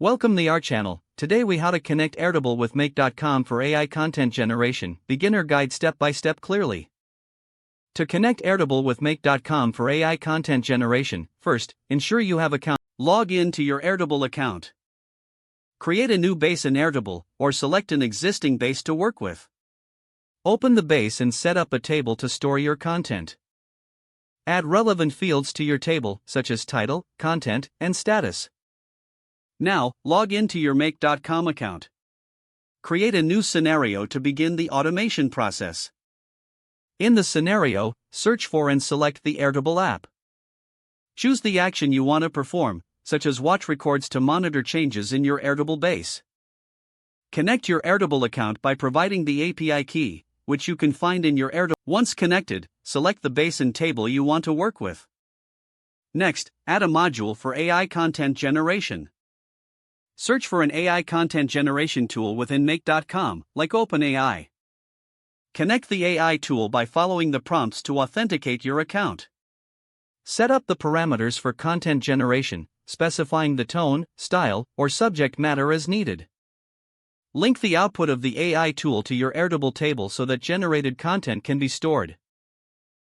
Welcome to our channel. Today we how to connect Airtable with Make.com for AI content generation. Beginner guide step by step clearly. To connect Airtable with Make.com for AI content generation, first, ensure you have account. Log in to your Airtable account. Create a new base in Airtable, or select an existing base to work with. Open the base and set up a table to store your content. Add relevant fields to your table, such as title, content, and status. Now, log into your Make.com account. Create a new scenario to begin the automation process. In the scenario, search for and select the Airtable app. Choose the action you want to perform, such as watch records to monitor changes in your Airtable base. Connect your Airtable account by providing the API key, which you can find in your Airtable. Once connected, select the base and table you want to work with. Next, add a module for AI content generation. Search for an AI content generation tool within Make.com, like OpenAI. Connect the AI tool by following the prompts to authenticate your account. Set up the parameters for content generation, specifying the tone, style, or subject matter as needed. Link the output of the AI tool to your Airtable table so that generated content can be stored.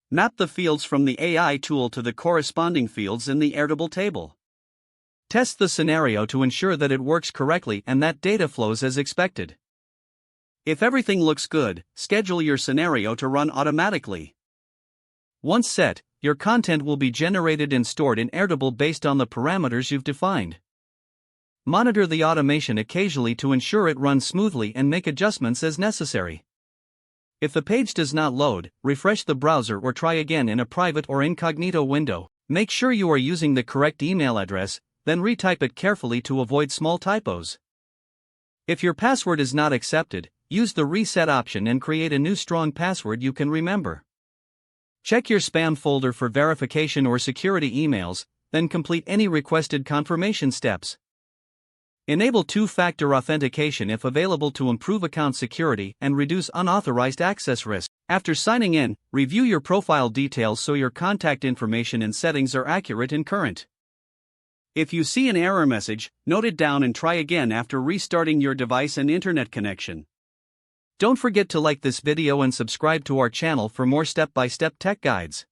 Map the fields from the AI tool to the corresponding fields in the Airtable table. Test the scenario to ensure that it works correctly and that data flows as expected. If everything looks good, schedule your scenario to run automatically. Once set, your content will be generated and stored in Airtable based on the parameters you've defined. Monitor the automation occasionally to ensure it runs smoothly and make adjustments as necessary. If the page does not load, refresh the browser or try again in a private or incognito window. Make sure you are using the correct email address, then retype it carefully to avoid small typos. If your password is not accepted, use the reset option and create a new strong password you can remember. Check your spam folder for verification or security emails, then complete any requested confirmation steps. Enable two-factor authentication if available to improve account security and reduce unauthorized access risk. After signing in, review your profile details so your contact information and settings are accurate and current. If you see an error message, note it down and try again after restarting your device and internet connection. Don't forget to like this video and subscribe to our channel for more step-by-step tech guides.